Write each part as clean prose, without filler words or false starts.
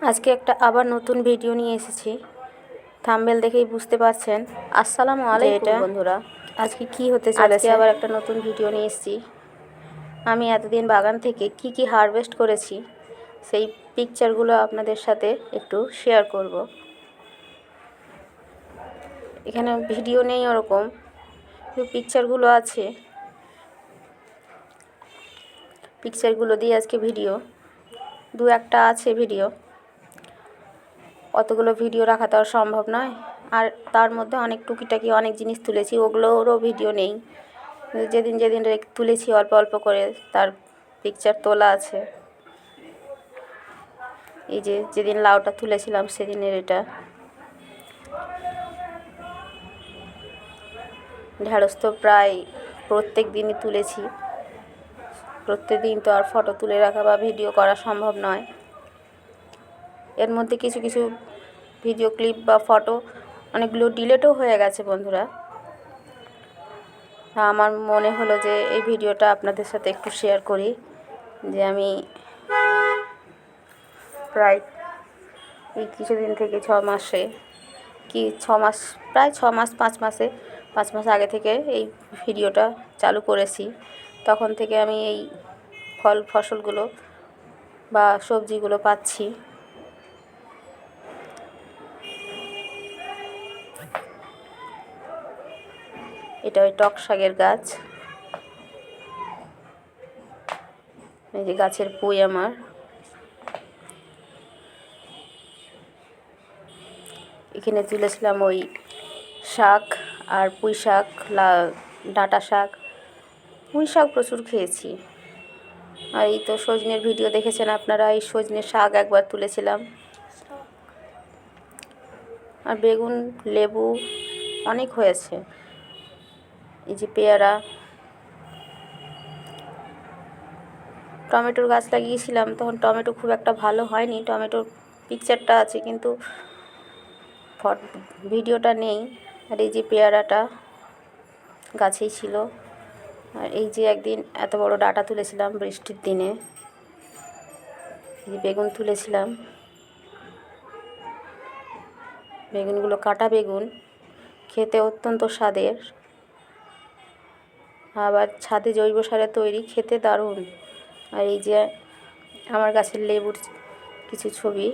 আজকে একটা আবার নতুন ভিডিও নিয়ে এসেছি। থাম্বনেল দেখেই বুঝতে পারছেন। আসসালামু আলাইকুম বন্ধুরা, আজকে কি হতে চলেছে। আবার একটা নতুন ভিডিও নিয়ে এসেছি। আমি এতদিন বাগান থেকে কি হারভেস্ট করেছি সেই পিকচারগুলো আপনাদের সাথে একটু শেয়ার করব। এখানে ভিডিও নেই ওরকম, কিন্তু পিকচারগুলো আছে। পিকচারগুলো দিয়ে আজকে ভিডিও দু একটা আছে ভিডিও, অতগুলো ভিডিও রাখা তো আর সম্ভব নয়। আর তার মধ্যে অনেক টুকিটাকি অনেক জিনিস তুলেছি, ওগুলোরও ভিডিও নেই। যেদিন তুলেছি অল্প অল্প করে তার পিকচার তোলা আছে। এই যে যেদিন লাউটা তুলেছিলাম সেদিনের এটা। ঢ্যাঁড়স তো প্রায় প্রত্যেক দিনই তুলেছি। প্রত্যেক দিন তো আর ফটো তুলে রাখা বা ভিডিও করা সম্ভব নয়। এর মধ্যে কিছু কিছু ভিডিও ক্লিপ বা ফটো অনেকগুলো ডিলেটও হয়ে গেছে বন্ধুরা। আমার মনে হলো যে এই ভিডিওটা আপনাদের সাথে একটু শেয়ার করি, যে আমি প্রায় এই কিছুদিন থেকে 6 মাসে প্রায় 6 মাস 5 মাস আগে থেকে এই ভিডিওটা চালু করেছি। তখন থেকে আমি এই ফসলগুলো বা সবজিগুলো পাচ্ছি। এটা ওই টক শাকের গাছ। এই যে গাছের পুঁই আমার। এখানে তুলেছিলাম ওই শাক আর পুঁই শাক, ডাঁটা শাক। পুঁই শাক প্রচুর খেয়েছি। আর এই তো সজনের ভিডিও দেখেছেন আপনারা, এই সজনের শাক একবার তুলেছিলাম। আর বেগুন, লেবু অনেক হয়েছে। এই যে পেয়ারা, টমেটোর গাছ লাগিয়েছিলাম, তখন টমেটো খুব একটা ভালো হয়নি। টমেটোর পিকচারটা আছে কিন্তু ভিডিওটা নেই। আর এই যে পেয়ারাটা গাছেই ছিল। আর এই যে একদিন এত বড় ডাঁটা তুলেছিলাম বৃষ্টির দিনে। এই যে বেগুন তুলেছিলাম। বেগুনগুলো কাটা বেগুন, খেতে অত্যন্ত স্বাদের। আবার ছাদে জৈব সারে তৈরি, খেতে দারুণ। আর এই যে আমার গাছের লেবুর কিছু ছবি,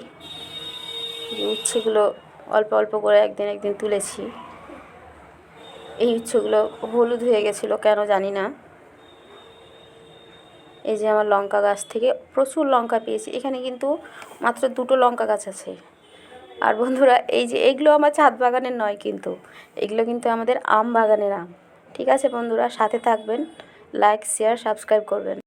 উচ্ছেগুলো অল্প অল্প করে একদিন তুলেছি। এই উচ্ছেগুলো হলুদ হয়ে গেছিলো কেন জানি না। এই যে আমার লঙ্কা গাছ থেকে প্রচুর লঙ্কা পেয়েছি। এখানে কিন্তু মাত্র 2টো লঙ্কা গাছ আছে। আর বন্ধুরা, এই যে এইগুলো আমার ছাদ বাগানের নয়, কিন্তু এগুলো কিন্তু আমাদের আম বাগানের আম। ঠিক আছে বন্ধুরা, সাথে থাকবেন, লাইক শেয়ার সাবস্ক্রাইব করবেন।